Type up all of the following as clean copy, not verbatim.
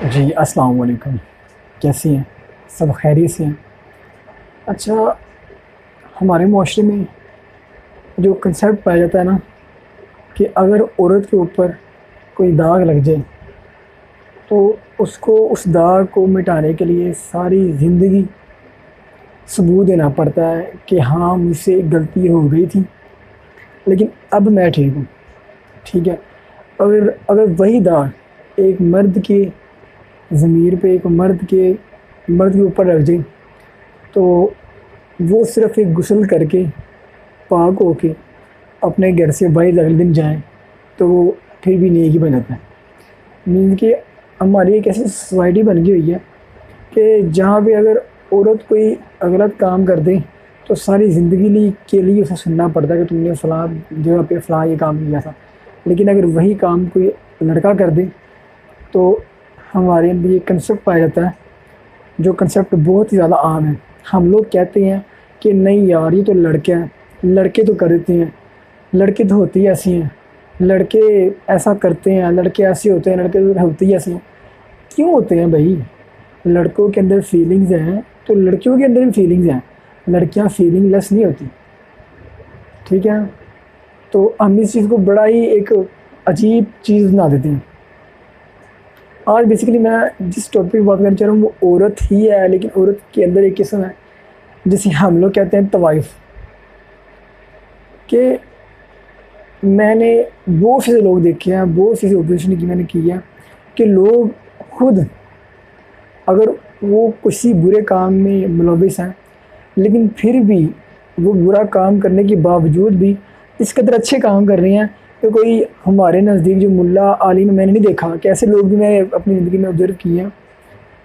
जी, अस्सलाम वालेकुम। कैसी हैं? सब खैरियत से हैं? अच्छा, हमारे मुआशरे में जो कंसेप्ट पाया जाता है ना कि अगर औरत के ऊपर कोई दाग लग जाए, तो उसको उस दाग को मिटाने के लिए सारी ज़िंदगी सबूत देना पड़ता है कि हाँ, मुझसे गलती हो गई थी, लेकिन अब मैं ठीक हूँ, ठीक है? अगर अगर वही दाग एक मर्द के ज़मीर पे, एक मर्द के ऊपर लग जाए, तो वो सिर्फ़ एक गुस्ल करके पाक होके अपने घर से बाहर अगले दिन जाएँ, तो वो फिर भी नेक ही बन जाता है। मीन कि हमारी एक ऐसी सोसाइटी बन गई हुई है कि जहाँ पे अगर औरत कोई गलत काम कर दे, तो सारी ज़िंदगी के लिए उसे सुनना पड़ता है कि तुमने फ़लाँ जगह पे फ़लाँ ये काम किया था। लेकिन अगर वही काम कोई लड़का कर दे, तो हमारे अंदर ये कंसेप्ट पाया जाता है, जो कंसेप्ट बहुत ही ज़्यादा आम है। हम लोग कहते हैं कि नहीं यार, ये तो लड़के हैं, लड़के तो कर देते हैं, लड़के तो होते ही ऐसे हैं, लड़के ऐसा करते हैं, लड़के ऐसे होते हैं, लड़के तो होते ही ऐसे हैं। क्यों होते हैं भाई? लड़कों के अंदर फीलिंग्स हैं, तो लड़कियों के अंदर भी फीलिंग्स हैं। लड़कियां फीलिंग लेस नहीं होती, ठीक है? तो हम इस चीज़ को बड़ा ही एक अजीब चीज़ बना देते हैं। आज बेसिकली मैं जिस टॉपिक पर बात करना चाह रहा हूँ वो औरत ही है, लेकिन औरत के अंदर एक किस्म है जिसे हम लोग कहते हैं तवाइफ। कि मैंने बहुत से लोग देखे हैं, बहुत सी ऑब्जर्वेशन की मैंने की है कि लोग खुद अगर वो किसी बुरे काम में मुलविस हैं, लेकिन फिर भी वो बुरा काम करने के बावजूद भी इस कदर अच्छे काम कर रहे हैं कि कोई हमारे नज़दीक जो मुल्ला आलिम मैंने नहीं देखा कि ऐसे लोग भी मैं अपनी ज़िंदगी में ऑब्ज़र्व किए हैं।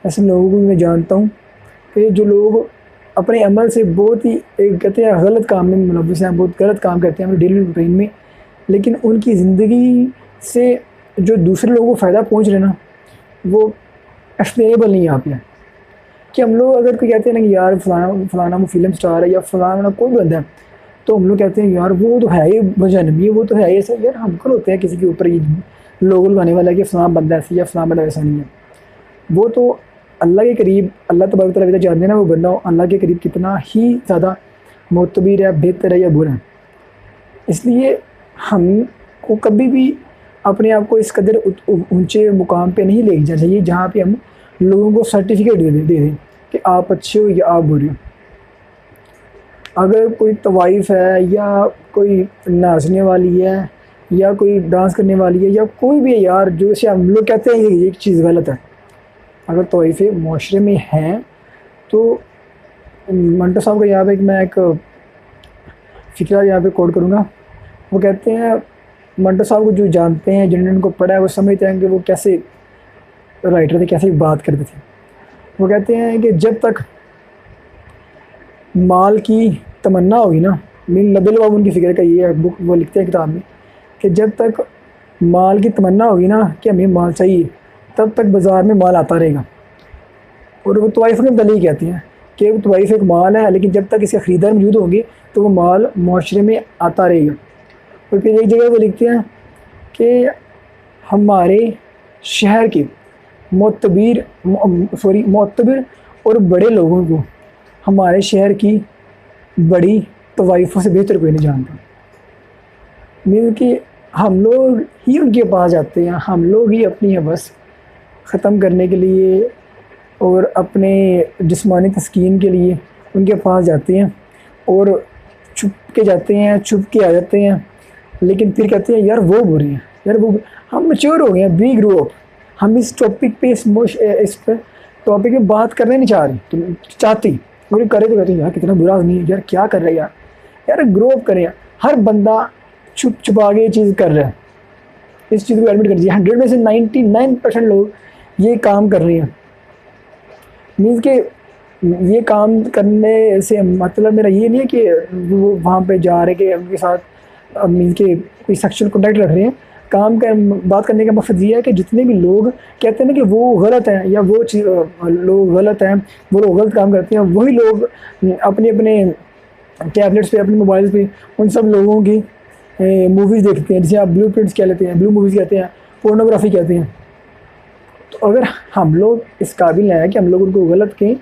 ऐसे लोगों को भी मैं जानता हूँ कि जो लोग अपने अमल से बहुत ही एक कहते हैं गलत काम में मुलविस हैं, बहुत गलत काम करते हैं अपने डेली रूटीन में, लेकिन उनकी ज़िंदगी से जो दूसरे लोगों को फ़ायदा पहुँच रहा है ना, वो एक्सप्लेनेबल नहीं है यहाँ पे। कि हम लोग अगर कोई कहते हैं ना कि यार फलाना फलाना वो फ़िल्म स्टार है या फलाना कोई बंदा है, तो हम लोग कहते हैं यार वो तो है ही वजनबी, वो तो है ही ऐसा। यार हम कौन होते हैं किसी के ऊपर ये लोगो लगाने वाला कि फलाना बंदा ऐसा या फलाना बंदा वैसा नहीं है। वो तो अल्लाह के करीब, अल्लाह तबारक व तआला जानते हैं ना वो बंदा अल्लाह के करीब कितना ही ज़्यादा मोतबर है, बेहतर है या बुरा है। इसलिए हमको कभी भी अपने आप को इस कदर ऊंचे मुकाम पे नहीं ले जाना चाहिए जहाँ पे हम लोगों को सर्टिफिकेट दे दें कि आप अच्छे हो या आप बुरे हो। अगर कोई तवाइफ है या कोई नाचने वाली है या कोई डांस करने वाली है या कोई भी है यार, जो से हम लोग कहते हैं ये चीज़ गलत है, अगर तवाइफें माशरे में हैं, तो मंटो साहब का यहाँ पे मैं एक फ़िक्रा यहाँ पे कोट करूँगा। वो कहते हैं, मंटो साहब को जो जानते हैं, जिन्होंने उनको पढ़ा है, वो समझते हैं कि वो कैसे राइटर थे, कैसे बात करते थे। वो कहते हैं कि जब तक माल की तमन्ना होगी ना, मीन नबील बाबू उनकी फ़िक्र का ये है, बुक वो लिखते हैं किताब में कि जब तक माल की तमन्ना होगी ना कि हमें माल चाहिए, तब तक बाज़ार में माल आता रहेगा। और वो तवाइफ में दलील कहती हैं कि तवाइफ एक माल है, लेकिन जब तक इसके ख़रीदार मौजूद होंगे तो वो माल माशरे में आता रहेगा। और फिर एक जगह वो लिखते हैं कि हमारे शहर के मोतबर और बड़े लोगों को हमारे शहर की बड़ी तवाइफ़ों से बेहतर कोई नहीं जानता। मीन कि हम लोग ही उनके पास जाते हैं, हम लोग ही अपनी हवस ख़त्म करने के लिए और अपने जिस्मानी तस्कीन के लिए उनके पास जाते हैं और छुप के जाते हैं, छुप के आ जाते हैं। लेकिन फिर कहते हैं यार वो बुरे हैं, यार वो हम मैच्योर हो गए हैं, वी ग्रो अप। हम इस टॉपिक पे इस पर टॉपिक में बात करने नहीं चाह रही, तुम चाहती और करे तो कहते हैं यार कितना बुरा आदमी है, यार क्या कर रहे हैं यार, यार ग्रो अप करें। हर बंदा छुप छुपा के ये चीज़ कर रहा है, इस चीज़ को एडमिट कर दीजिए। 100 में से 99% लोग ये काम कर रहे हैं। मीन्स के ये काम करने से मतलब मेरा ये नहीं है कि वो वहाँ पे जा रहे कि उनके साथ मीन्स के कोई सेक्सुअल कॉन्टैक्ट रख रहे हैं। काम का बात करने का मकसद ये है कि जितने भी लोग कहते हैं ना कि वो गलत हैं या वो लोग गलत हैं, वो लोग गलत काम करते हैं, वही लोग अपने अपने टैबलेट्स पे, अपने मोबाइल पे उन सब लोगों की मूवीज़ देखते हैं, जिसे आप ब्लू प्रिंट्स कह लेते हैं, ब्लू मूवीज़ कहते हैं, पोर्नोग्राफी कहते हैं। तो अगर हम लोग इस काबिल हैं कि हम लोग उनको गलत कहें,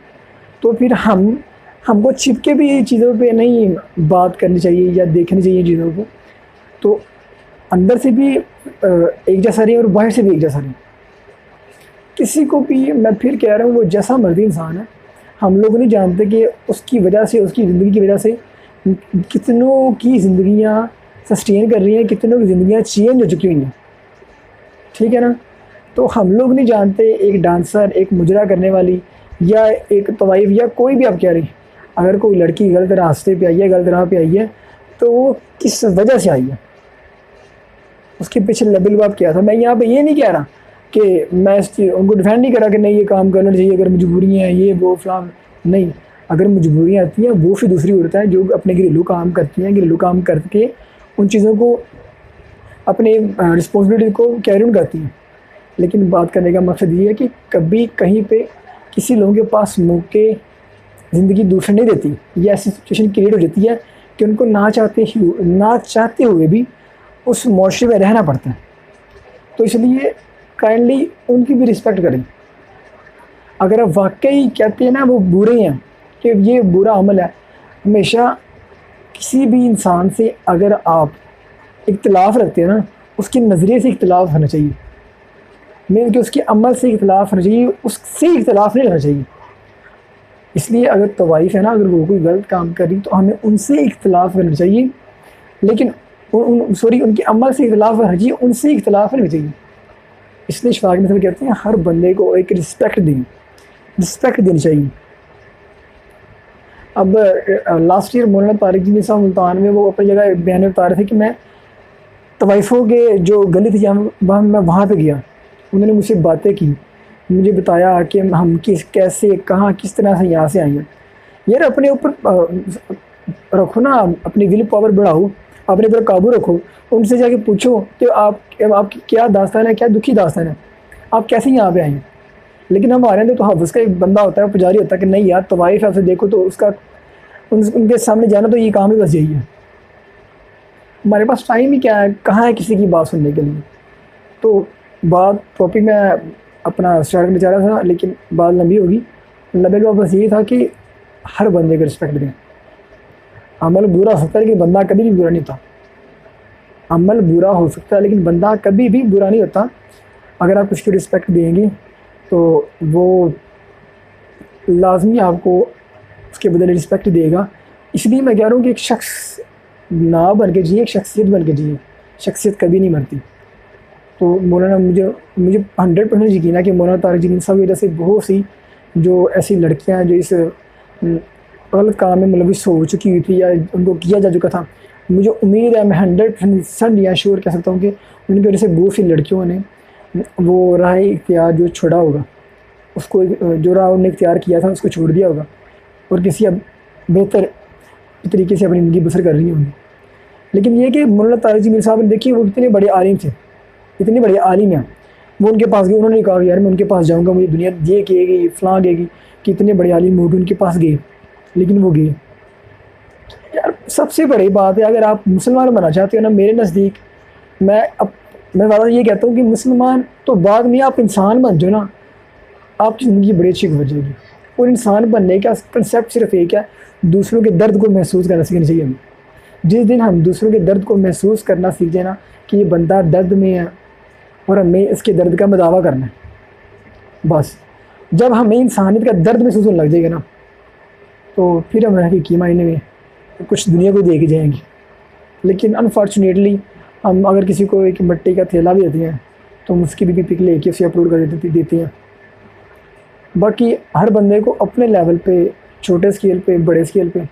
तो फिर हमको छिपके भी चीज़ों पे नहीं बात करनी चाहिए या देखनी चाहिए चीज़ों को। तो अंदर से भी एक जैसा रहे और बाहर से भी एक जैसा रहे। किसी को भी मैं फिर कह रहा हूँ, वो जैसा मर्जी इंसान है, हम लोग नहीं जानते कि उसकी वजह से, उसकी ज़िंदगी की वजह से कितनों की ज़िंदगियाँ सस्टेन कर रही हैं, कितनों की ज़िंदगियाँ चेंज हो चुकी हुई हैं। ठीक है ना? तो हम लोग नहीं जानते एक डांसर, एक मुजरा करने वाली या एक तवाइफ या कोई भी आप कह रही, अगर कोई लड़की गलत रास्ते पे आई है, गलत राह पे आई है, तो वो किस वजह से आई है, उसके पीछे लबेलबाब क्या था। मैं यहाँ पे ये नहीं कह रहा कि मैं इस चीज़ उनको डिफेंड नहीं करा कि नहीं ये काम करना चाहिए, अगर मजबूरियाँ हैं ये वो फलां, नहीं। अगर मजबूरियाँ आती हैं वो फिर दूसरी औरतें हैं जो अपने घरेलू काम करती हैं, घरेलू काम करके उन चीज़ों को, अपने रिस्पॉन्सिबिलिटी को कैरी ऑन करती हैं। लेकिन बात करने का मकसद ये है कि कभी कहीं पे किसी लोगों के पास मौके ज़िंदगी दूसरे नहीं देती, ये ऐसी सिचुएशन क्रिएट हो जाती है कि उनको ना चाहते हुए भी उस मुआशरे में रहना पड़ता है। तो इसलिए काइंडली उनकी भी रिस्पेक्ट करें। अगर आप वाकई कहते हैं ना वो बुरे हैं, कि ये बुरा अमल है, हमेशा किसी भी इंसान से अगर आप इख्तिलाफ़ रखते हैं ना, उसके नज़रिए से इख्तिलाफ़ होना चाहिए, मीन कि उसके अमल से इख्तिलाफ़ होना चाहिए, उससे इख्तिलाफ़ नहीं रहना चाहिए। इसलिए अगर तवाइफ है ना, अगर वो कोई गलत काम कर रही तो हमें उनसे इख्तिलाफ़ करना चाहिए, लेकिन उनके अमल से इख्तिलाफ़ होना चाहिए, उनसे इख्तिलाफ़ नहीं चाहिए। इसलिए शफाक नस्ल कहते हैं हर बंदे को एक रिस्पेक्ट देनी चाहिए। अब लास्ट ईयर मौलाना तारिक जी साहब मुल्तान में वो अपनी जगह बयान में बता रहे थे कि मैं तवाइफ़ों के जो गली थी जहाँ मैं वहाँ पे गया, उन्होंने मुझसे बातें की, मुझे बताया कि हम कैसे कहाँ किस तरह से यहाँ से आए हैं। यार अपने ऊपर रखो ना, अपनी विल पावर बढ़ाओ, अपने ऊपर काबू रखो, उनसे जाके पूछो कि आपकी क्या दास्तान है, क्या दुखी दास्तान है, आप कैसे यहाँ पे आए हैं। लेकिन हमारे अंदर तो हाफिज़ का एक बंदा होता है, पुजारी होता है कि नहीं यार तवाइफ है, देखो तो उसका उनके सामने जाना तो ये काम ही बस यही है। हमारे पास टाइम ही क्या है, कहाँ है किसी की बात सुनने के लिए। तो बात टॉपिक मैं अपना स्टार्ट करना चाह रहा था, लेकिन बात लंबी होगी। लबेल बस यही था कि हर बंदे को रिस्पेक्ट दें। अमल बुरा हो सकता है लेकिन बंदा कभी भी बुरा नहीं होता। अमल बुरा हो सकता है लेकिन बंदा कभी भी बुरा नहीं होता। अगर आप उसकी रिस्पेक्ट देंगे तो वो लाजमी आपको उसके बदले रिस्पेक्ट देगा। इसलिए मैं कह रहा हूँ कि एक शख्स ना बन के जिए, एक शख्सियत बन के जिए। शख्सियत कभी नहीं मरती। तो मौलाना मुझे 100% यकीन है कि मौलाना तारिक जमील साहब की वजह से बहुत सी जो ऐसी लड़कियां हैं जो इस गलत काम में मुलविस हो चुकी हुई थी या उनको किया जा चुका था, मुझे उम्मीद है, मैं 100% या श्योर कह सकता हूँ कि उनकी वजह से बहुत सी लड़कियों ने वो राह इख्तियार जो छोड़ा होगा, उसको जो राह उन्होंने इख्तियार किया था उसको छोड़ दिया होगा और किसी अब बेहतर तरीके से अपनी ज़िंदगी बसर कर रही होंगी। लेकिन ये कि मौलाना तारिक जमील साहब ने देखिए वो कितने बड़े आलिम थे, इतने बड़े आलिम हैं। वो उनके पास गए, उन्होंने कहा यार मैं उनके पास जाऊंगा, मुझे दुनिया ये कहेगी फ़लाँ कहेगी कि इतने बड़े आलिम हो गए, उनके पास गए। लेकिन वो गए। यार सबसे बड़ी बात है, अगर आप मुसलमान बनना चाहते हो ना, मेरे नज़दीक मैं ज़्यादा ये कहता हूँ कि मुसलमान तो बाद में आप इंसान बन जाओ ना, आपकी ज़िंदगी बड़ी अच्छी गुजर जाएगी। और इंसान बनने का कंसेप्ट सिर्फ एक है, दूसरों के दर्द को महसूस करना सीखना चाहिए हमें। जिस दिन हम दूसरों के दर्द को महसूस करना सीख जाए ना कि ये बंदा दर्द में है और हमें इसके दर्द का मदावा करना है, बस जब हमें इंसानियत का दर्द महसूस होने लग जाएगा ना, तो फिर हम हकीकी मायने में कुछ दुनिया को दे के जाएंगे। लेकिन अनफॉर्चुनेटली हम अगर किसी को एक मिट्टी का थैला भी देते हैं तो हम उसकी भी पिक लेके उसे अपलोड कर देते हैं। बाकी हर बंदे को अपने लेवल पे, छोटे स्केल पे, बड़े स्केल पे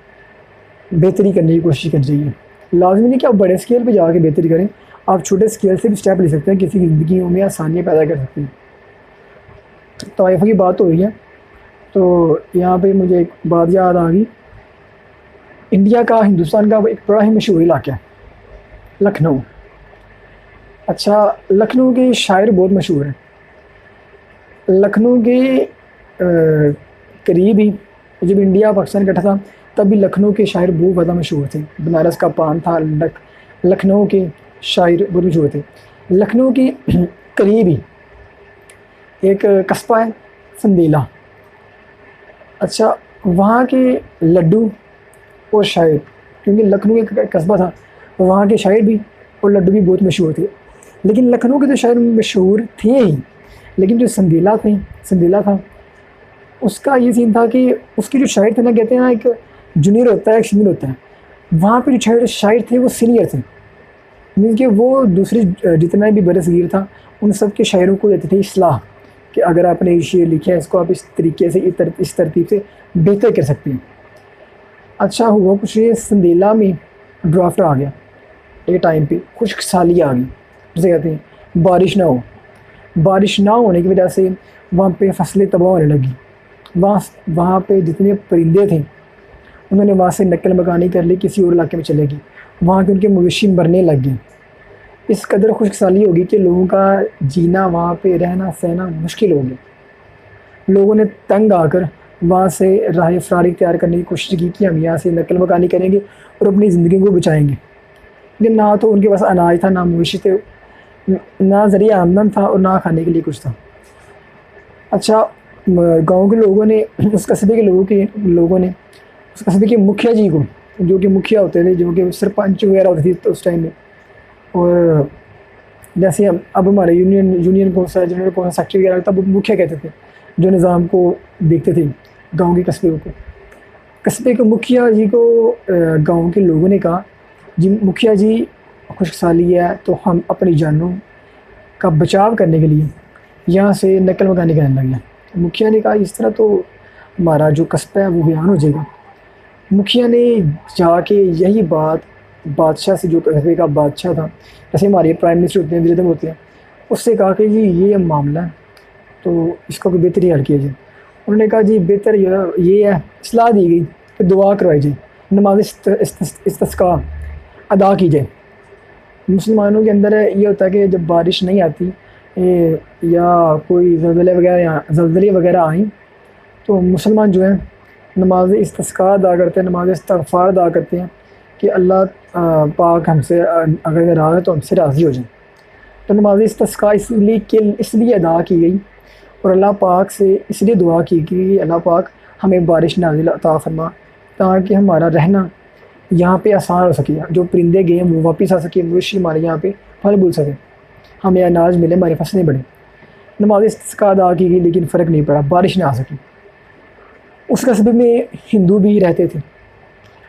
बेहतरी करने की कोशिश करनी चाहिए। लाजमी नहीं कि आप बड़े स्केल पे जाके बेहतरी करें, आप छोटे स्केल से भी स्टेप ले सकते हैं, किसी की ज़िंदगी में आसानियाँ पैदा कर सकते हैं। तवाइफ़ की बात हो रही है तो यहाँ पे मुझे एक बात याद आ गई। इंडिया का, हिंदुस्तान का एक बड़ा ही मशहूर इलाका है लखनऊ। अच्छा, लखनऊ के शायर बहुत मशहूर हैं। लखनऊ के करीब ही जब इंडिया पाकिस्तान इकट्ठा था तब भी लखनऊ के शायर बहुत ज़्यादा मशहूर थे। बनारस का पान था, लखनऊ के शायर बहुत मशहूर थे। लखनऊ के करीब ही एक कस्बा है संदीला। अच्छा, वहाँ के लड्डू और शायर, क्योंकि लखनऊ एक कस्बा था, तो वहाँ के शायर भी और लड्डू भी बहुत मशहूर थे। लेकिन लखनऊ के तो शायर मशहूर थे ही, लेकिन जो संदीला था, उसका ये सीन था कि उसके जो शायर थे ना, कहते हैं ना, एक जूनियर होता है, एक सीनियर होता है। वहाँ पे जो शायर थे वो सीनियर थे, मीन कि वो दूसरे जितना भी बरसगीर था उन सब के शायरों को देते थे इस्लाह कि अगर आपने ये शेर लिखे हैं, इसको आप इस तरीके से इस तरतीब से बेहतर कर सकते हैं। अच्छा हुआ कुछ, ये संदेला में ड्राफ्ट आ गया एक टाइम पे, खुश्क साली आ गई, जैसे कहते हैं बारिश ना होने की वजह से वहाँ पे फसलें तबाह होने लगी। वहाँ वहाँ पे जितने परिंदे थे उन्होंने वहाँ से नकल मकानी कर ली, किसी और इलाके में चले गए। वहाँ के उनके मवेशी मरने लग गए। इस कदर खुश्क साली होगी कि लोगों का जीना, वहाँ पे रहना सहना मुश्किल हो गया। लोगों ने तंग आकर वहाँ से राह फ़रारी तैयार करने की कोशिश की कि हम यहाँ से नकल मकानी करेंगे और अपनी ज़िंदगी को बचाएंगे। लेकिन ना तो उनके पास अनाज था, ना मवेशी थे, ना ज़रिया आमदन था और ना खाने के लिए कुछ था। अच्छा, गांव के लोगों ने, उस कस्बे के लोगों ने उस कस्बे के मुखिया जी को, जो कि मुखिया होते थे, जो कि सरपंच वगैरह होती थी तो उस टाइम में, और जैसे हम अब हमारे यूनियन कौन सा, जनरल कौन सा सेक्रेटरी वगैरह, तब मुखिया कहते थे, जो निज़ाम को देखते थे गांव के कस्बे को। कस्बे के मुखिया जी को गांव के लोगों ने कहा, जी मुखिया जी, खुश्क साली है तो हम अपनी जानों का बचाव करने के लिए यहाँ से नकल मकानी करने लगे। मुखिया ने कहा इस तरह तो हमारा जो कस्बा है वो बयान हो जाएगा। मुखिया ने जाके यही बात बादशाह से, जो कस्बे का बादशाह था, जैसे हमारे प्राइम मिनिस्टर होते हैं, वज़ीर होते हैं, उससे कहा कि जी ये मामला है तो इसका कोई बेहतरी हल किया जाए। उन्होंने कहा जी बेहतर ये है, सलाह दी गई कि दुआ करवाई जाए, नमाज इस्तिस्का अदा की जाए। मुसलमानों के अंदर ये होता है कि जब बारिश नहीं आती या कोई ज़लज़ले वगैरह आए तो मुसलमान जो है नमाज इस्तिस्का अदा करते हैं, नमाज इस्तिग़फ़ार अदा करते हैं कि अल्लाह पाक हमसे अगर नाराज़ है तो हमसे राज़ी हो जाए। तो नमाज इस्तिस्का इसलिए अदा की गई और अल्लाह पाक से इसलिए दुआ की कि अल्लाह पाक हमें बारिश नाज़िल अता फरमा, ताकि हमारा रहना यहाँ पे आसान हो सके, जो परिंदे गए वो वापस आ सके, मवेशी हमारे यहाँ पे फल फूल सके, हमें अनाज मिले, हमारी फसलें बढ़ें। नमाज इस्तिस्का अदा की गई, लेकिन फ़र्क नहीं पड़ा, बारिश ना आ सकी। उस कस्बे में हिंदू भी रहते थे।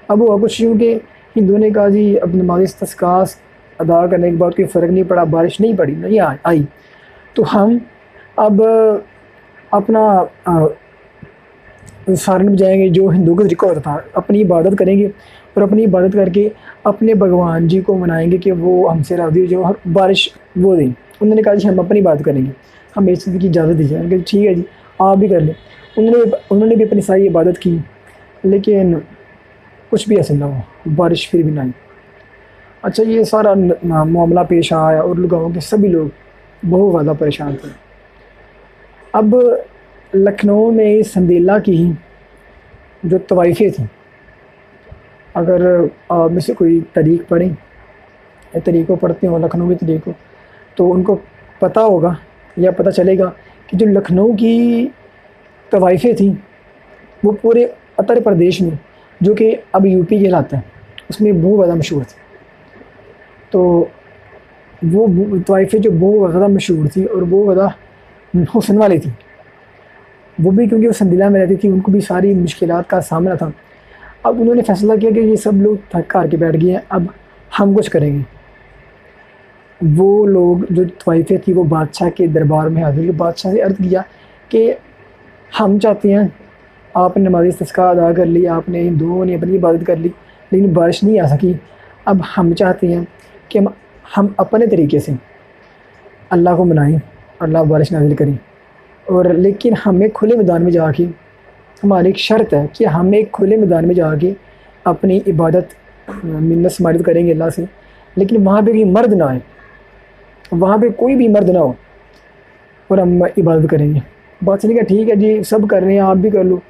अब हुआ कुछ यूँ कि हिंदू ने कहा जी अब नमाज इस्तिस्का अदा करने के बाद कोई फ़र्क नहीं पड़ा, बारिश नहीं पड़ी, नहीं आई, तो हम अब अपना सारन बजाएंगे, जो हिंदू का तरीका होता था, अपनी इबादत करेंगे और अपनी इबादत करके अपने भगवान जी को मनाएंगे कि वो हमसे राज़ी हो जाए और बारिश वो दें। उन्होंने कहा जी हम अपनी बात करेंगे, हमें इस चीज़ की इजाज़त दीजिए। उन्होंने कहा ठीक है जी आप भी कर लें। उन्होंने भी अपनी सारी इबादत की, लेकिन कुछ भी हासिल ना हुआ, बारिश फिर भी ना आई। अच्छा, ये सारा मामला पेश आया और गाँव के सभी लोग बहुत ज़्यादा परेशान थे। अब लखनऊ में संदेला की जो तवाइफ़ें थी, अगर आप में से कोई तारीख़ पढ़ें, तरीक़ों पढ़ते हो लखनऊ के तरीक़ों, तो उनको पता होगा या पता चलेगा कि जो लखनऊ की तवाइफ़ें थी वो पूरे उत्तर प्रदेश में, जो कि अब यूपी कहलाता है, उसमें बहुत ज़्यादा मशहूर थी। तो वो तवाइफ़ें जो बहुत ज़्यादा मशहूर थी और बहुत ज़्यादा हुस्न वाली थी, वो भी क्योंकि वो संदीला में रहती थी, उनको भी सारी मुश्किलात का सामना था। अब उन्होंने फ़ैसला किया कि ये सब लोग थक हार के बैठ गए हैं, अब हम कुछ करेंगे। वो लोग जो तवाइफ़ें थी वो बादशाह के दरबार में हाज़िर हुए, बादशाह से अर्ज़ किया कि हम चाहते हैं, आपने नमाज़ इस्तिस्का अदा कर ली, आपने हिंदुओं ने अपनी इबादत कर ली, लेकिन बारिश नहीं आ सकी। अब हम चाहते हैं कि हम अपने तरीके से अल्लाह को मनाएं, अल्लाह बारिश नाज़िल करें, और लेकिन हमें खुले मैदान में जाके, हमारी एक शर्त है कि हम एक खुले मैदान में जाके अपनी इबादत मिन्नत समारित करेंगे अल्लाह से, लेकिन वहाँ पे कोई मर्द ना आए, वहाँ पे कोई भी मर्द ना हो और हम इबादत करेंगे। बादशाह ने कहा ठीक है जी, सब कर रहे हैं, आप भी कर लो,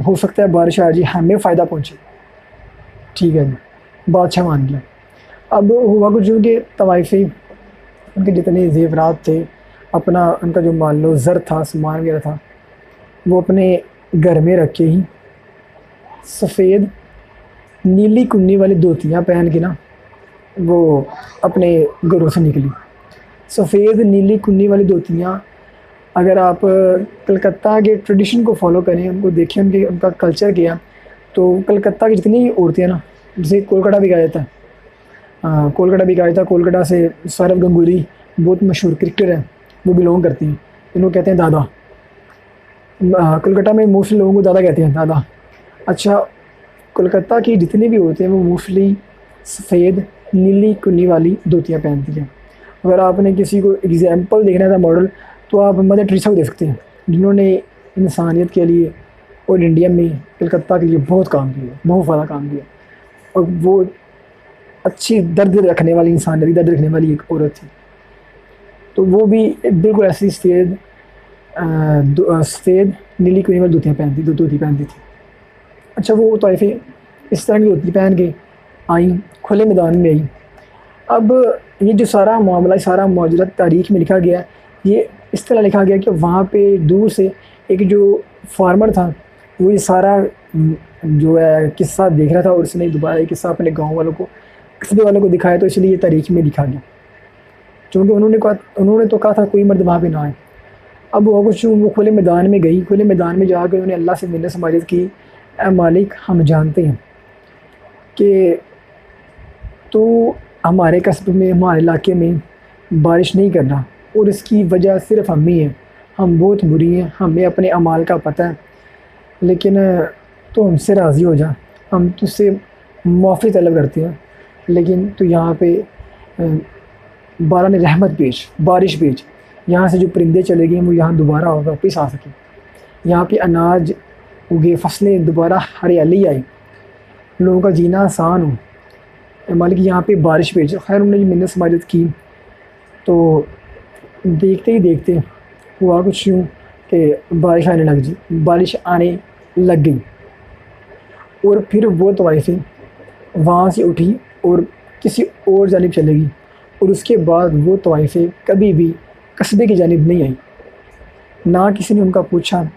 हो सकता है बारिश आ जाए, हमें फ़ायदा पहुँचे। ठीक है जी, बादशाह मान गया। अब हुआ कुछ जो कि तवाइफ़ी, उनके जितने ज़ेवरात थे, अपना उनका जो मान लो ज़र था, सामान वगैरह था, वो अपने घर में रख के ही सफ़ेद नीली कुन्नी वाली धोतियाँ पहन के ना वो अपने घरों से निकली। सफ़ेद नीली कुन्नी वाली धोतियाँ, अगर आप कलकत्ता के ट्रेडिशन को फॉलो करें, उनको देखें, उनका कल्चर क्या, तो कलकत्ता की जितनी औरतें हैं ना, जैसे कोलकाता भी कहा जाता है, कोलकाता भी कहा जाता है, कोलकाता से सौरव गंगुली बहुत मशहूर क्रिकेटर हैं, वो बिलोंग करती हैं, इनको कहते हैं दादा। कोलकाता में मोस्टली लोगों को दादा कहते हैं, दादा। अच्छा, कोलकाता की जितनी भी औरतें हैं वो मोस्टली सफ़ेद नीली कुन्नी वाली धोतियाँ पहनती हैं। अगर आपने किसी को एग्जाम्पल देखना था मॉडल, तो आप मदर टेरेसा को देख सकते हैं, जिन्होंने इंसानियत के लिए और इंडिया में कलकत्ता के लिए बहुत काम किया, बहुत ज़्यादा काम किया, और वो अच्छी दर्द रखने वाली इंसानियत दर्द रखने वाली एक औरत थी। तो वो भी बिल्कुल ऐसी सफ़ेद नीली कुन्नी वाली धोती पहनती थी। अच्छा, वो तोहफ़े इस तरह की धोती पहन के आई, खुले मैदान में आई। अब ये जो सारा मामला, सारा मौजूदा तारीख़ में लिखा गया, ये इस तरह लिखा गया कि वहाँ पे दूर से एक जो फार्मर था, वो ये सारा जो है किस्सा देख रहा था, और उसने दोबारा ये किस्सा अपने गाँव वालों को, कस्बे वालों को दिखाया, तो इसलिए ये तारीख़ में लिखा गया। क्योंकि उन्होंने तो कहा था कोई मर्द वहाँ पे ना आए। अब वो कुछ, वो खुले मैदान में गई, खुले मैदान में जाकर उन्होंने अल्लाह से मिलने समाजित की, ए मालिक, हम जानते हैं कि तो हमारे कस्बे में, हमारे इलाके में बारिश नहीं कर रहा, और इसकी वजह सिर्फ़ हम ही हैं, हम बहुत बुरी हैं, हमें अपने अमाल का पता है, लेकिन तो हमसे राज़ी हो जा, हम तुझसे माफ़ी तलब करते हैं, लेकिन तो यहाँ पे बाला ने रहमत भेज, बारिश भेज, यहाँ से जो परिंदे चले गए वो यहाँ दोबारा वापस आ सकें, यहाँ पे अनाज उगे, फसलें दोबारा हरियाली आई, लोगों का जीना आसान हो, मालिक यहाँ पे बारिश भेज। खैर उन्होंने मिन्नत समाजत की, तो देखते ही देखते हुआ कुछ यूँ कि बारिश आने लग जी, बारिश आने लग गई, और फिर वो तवाइफ़ें वहाँ से उठी और किसी और जानिब चले गई, और उसके बाद वो तवाइफ़ें कभी भी कस्बे की जानिब नहीं आई, ना किसी ने उनका पूछा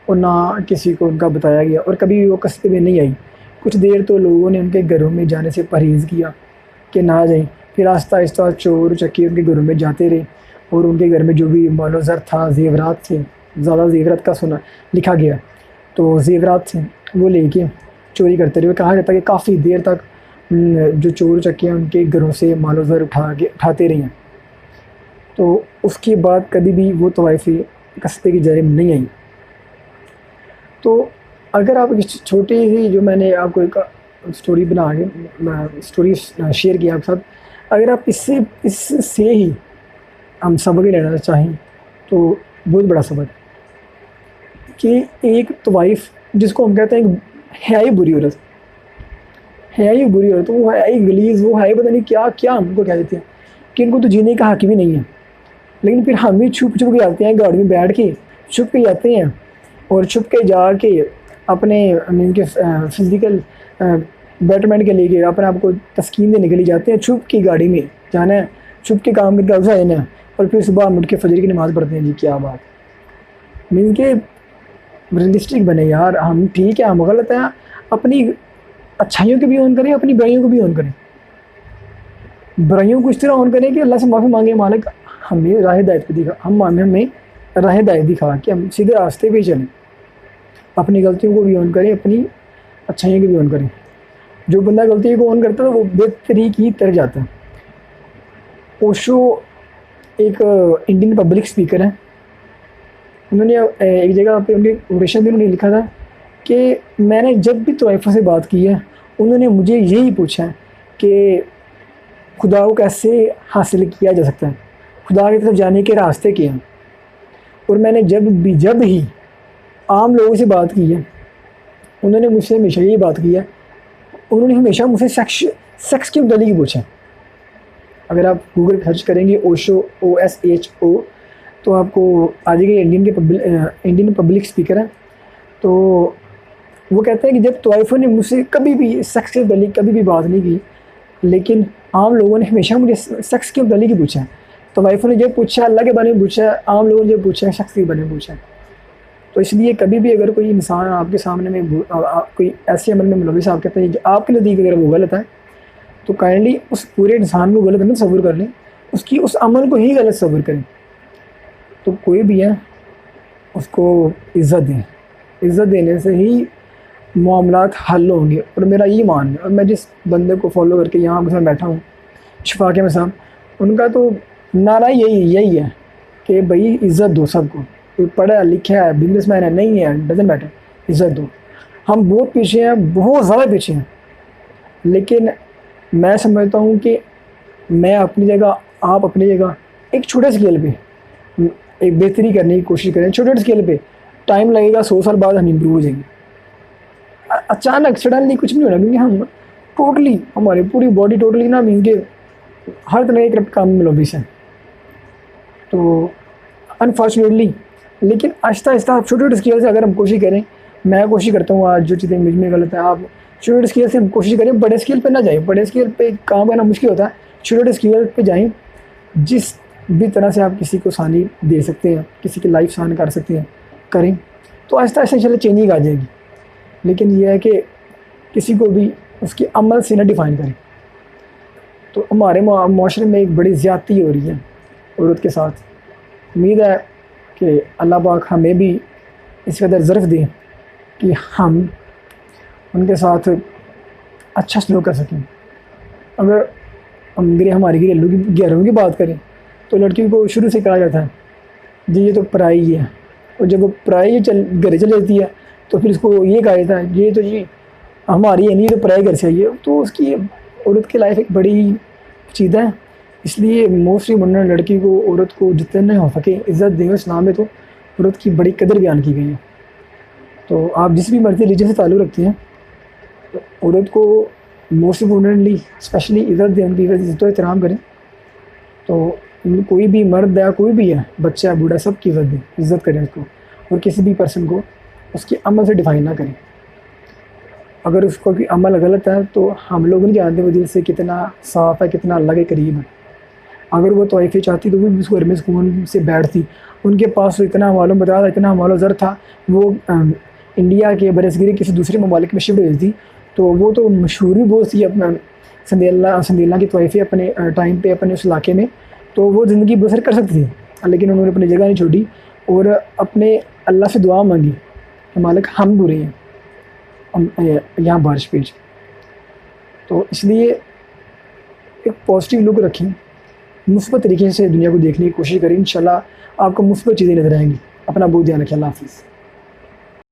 और ना किसी को उनका बताया गया, और कभी भी वो कस्बे में नहीं आई। कुछ देर तो लोगों ने उनके घरों में जाने से परहेज़ किया कि ना जाएं, फिर आहिस्ता आहिस्ता चोर चक्के उनके घरों में जाते रहे, और उनके घर में जो भी मालो ज़र था, ज़ेवरात थे, ज़्यादा ज़ेवरात का सुना लिखा गया, तो ज़ेवरात थे वो लेके चोरी करते रहे। कहा जाता है कि काफ़ी देर तक जो चोर चक्के उनके घरों से मालो ज़र उठाते रहे हैं। तो उसके बाद कभी भी वो तवाइफ़ें कस्बे की जानिब नहीं आई। तो अगर आप इस छोटी सी, जो मैंने आपको एक स्टोरी बना के स्टोरी शेयर किया आपके साथ, अगर आप इससे ही हम सबक लेना चाहें, तो बहुत बड़ा सबक कि एक तवाइफ़ जिसको हम कहते हैं है ही बुरी औरत, है ही बुरी औरत, वो है ही गलीज़, वो है पता नहीं क्या क्या हमको कह देते हैं कि इनको तो जीने का हक़ भी नहीं है, लेकिन फिर हम ही छुप छुप के जाते हैं, गाड़ी में बैठ के छुप के जाते हैं, और छुप के जाके अपने मीन के फिज़िकल बेटरमेंट के लिए अपने आप को तस्कीन देने के लिए जाते हैं, छुप की गाड़ी में जाना है, छुप के काम करके वापस आ जाना है, और फिर सुबह उठ के फजर की नमाज़ पढ़ते हैं। जी क्या बात, मीन के रियलिस्टिक बने यार, हम ठीक है, हम गलत हैं, अपनी अच्छाइयों को भी ऑन करें, अपनी बुराइयों को भी ऑन करें, बुराइयों को इस तरह ऑन करें कि अल्लाह से माफ़ी मांगे, मालिक हमें राह हिदायत पे दिखा, हमें राह हिदायत दिखा कि हम सीधे रास्ते पे चलें, अपनी गलतियों को भी ऑन करें, अपनी अच्छाइयों को भी ऑन करें। जो बंदा गलतियों को ऑन करता है वो बेहतरी की तरफ जाता है। ओशो एक इंडियन पब्लिक स्पीकर है, उन्होंने एक जगह पे उनके ओरेशन में उन्होंने लिखा था कि मैंने जब भी तवाइफ़ों से बात की है, उन्होंने मुझे यही पूछा है कि खुदा को कैसे हासिल किया जा सकता है, खुदा की तरफ जाने के रास्ते क्या हैं, और मैंने जब ही आम लोगों से बात की है, उन्होंने मुझसे हमेशा यही बात की है, उन्होंने हमेशा मुझसे सेक्स के मुतालिक पूछा। अगर आप गूगल पर सर्च करेंगे ओशो OSHO, तो आपको आ जाएगा, इंडियन पब्लिक स्पीकर है। तो वो कहते हैं कि जब तवाइफ़ों ने मुझसे कभी भी सेक्स के मुतालिक कभी भी बात नहीं की, लेकिन आम लोगों ने हमेशा मुझे सेक्स के मुतालिक ही पूछा है तो वाइफ ने जो पूछा अल्लाह के बारे में पूछा, आम लोगों ने जो पूछा शख्स के बारे में पूछा। तो इसलिए कभी भी अगर कोई इंसान आपके सामने में कोई ऐसे अमल में मुलविस आप कहते हैं जो आपके नज़दीक अगर वो गलत है, तो काइंडली उस पूरे इंसान को गलत न तस्वुर कर लें, उसकी उस अमल को ही गलत तस्वुर करें। तो कोई भी है उसको इज़्ज़त दें, इज़्ज़त देने से ही मामलात हल होंगे। और मेरा ये मान है, और मैं जिस बंदे को फॉलो करके यहाँ आपके साथ बैठा हूँ, शफाक अहमद साहब, उनका तो नारा यही है कि भाई इज़्ज़त दो सबको। कोई पढ़ा लिखा है, बिजनेसमैन है, नहीं है, डजेंट मैटर, इज़्ज़त दो। हम बहुत पीछे हैं, बहुत ज़्यादा पीछे हैं, लेकिन मैं समझता हूँ कि मैं अपनी जगह, आप अपनी जगह, एक छोटे स्केल पे एक बेहतरी करने की कोशिश करें। छोटे स्केल पे टाइम लगेगा, 100 साल बाद हम इम्प्रूव हो जाएंगे। अचानक सडनली कुछ नहीं होना, क्योंकि हम टोटली हमारी पूरी बॉडी टोटली ना मीन के हर तरह के काम में मुलविस है। तो अनफॉर्चुनेटली, लेकिन आहिस्ता आहिस्ता छोटे छोटे स्केल से अगर हम कोशिश करें, मैं कोशिश करता हूँ आज जो चीज़ें मुझ में गलत है, आप छोटे छोटे स्केल से हम कोशिश करें, बड़े स्केल पे ना जाएं। बड़े स्केल पे काम करना मुश्किल होता है, छोटे छोटे स्केल पे जाएं। जिस भी तरह से आप किसी को आसानी दे सकते हैं, किसी की लाइफ आसान कर सकते हैं, करें। तो आहिस्ता आहिस्ता इंशाल्लाह चेंजिंग आ जाएगी। लेकिन यह है कि किसी को भी उसके अमल से ना डिफ़ाइन करें। तो हमारे माशरे में एक बड़ी ज़्यादती हो रही है औरत के साथ। उम्मीद है कि अल्लाह पाक हमें भी इस कदर ज़र्फ़ दें कि हम उनके साथ अच्छा सलूक कर सकें। अगर हमारी घरेलू की बात करें, तो लड़की को शुरू से कहा जाता है जी ये तो पराई है, और जब वो पराई घर चल जाती है तो फिर उसको ये कहा जाता है ये तो जी हमारी है नहीं, तो पराई घर से आई है। तो उसकी औरत की लाइफ एक बड़ी चीज़ है। इसलिए मोस्टली मुन्ना लड़की को, औरत को जितने हो सके इज़्ज़त दें। इस्लाम में तो औरत की बड़ी कदर बयान की गई है। तो आप जिस भी मर्ज़ी रिलीजन से ताल्लुक़ रखते हैं, तो औरत को मोस्ट इम्पोर्टेंटली स्पेशली इज़्ज़त दें, उनकी इज़्ज़त एहतराम करें। तो कोई भी मर्द है, कोई भी है, बच्चा बूढ़ा, सब की इज़्ज़त दें, इज़्ज़त करें उसको। और किसी भी पर्सन को उसके अमल से डिफ़ाइन ना करें। अगर उसको कोई अमल गलत है तो हम लोग नहीं जानते वो दिल से कितना साफ़ है, कितना अल्लाह के करीब है। अगर वो तौफ़ी चाहती तो वो भी उस घर में सुकून से बैठती। उनके पास तो इतना मालूम बता था, इतना मालो ज़र था, वो इंडिया के बरसगीरी किसी दूसरे ममालिक में शिफ्ट हुई थी। तो वो तो मशहूर भी बहुत थी अपना संदेला की तौफ़ी अपने टाइम पे अपने उस इलाके में। तो वो ज़िंदगी बसर कर सकती थी, लेकिन उन्होंने अपनी जगह नहीं छोड़ी और अपने अल्लाह से दुआ मांगी कि मालिक हम बुरे हैं, यहाँ बारिश पेज। तो इसलिए एक पॉजिटिव लुक रखें, मुस्बत तरीके से दुनिया को देखने की कोशिश करें। इंशाल्लाह आपको मुस्बत चीज़ें नज़र आएंगी। अपना बहुत ध्यान रखें। अल्लाह हाफ़िज़।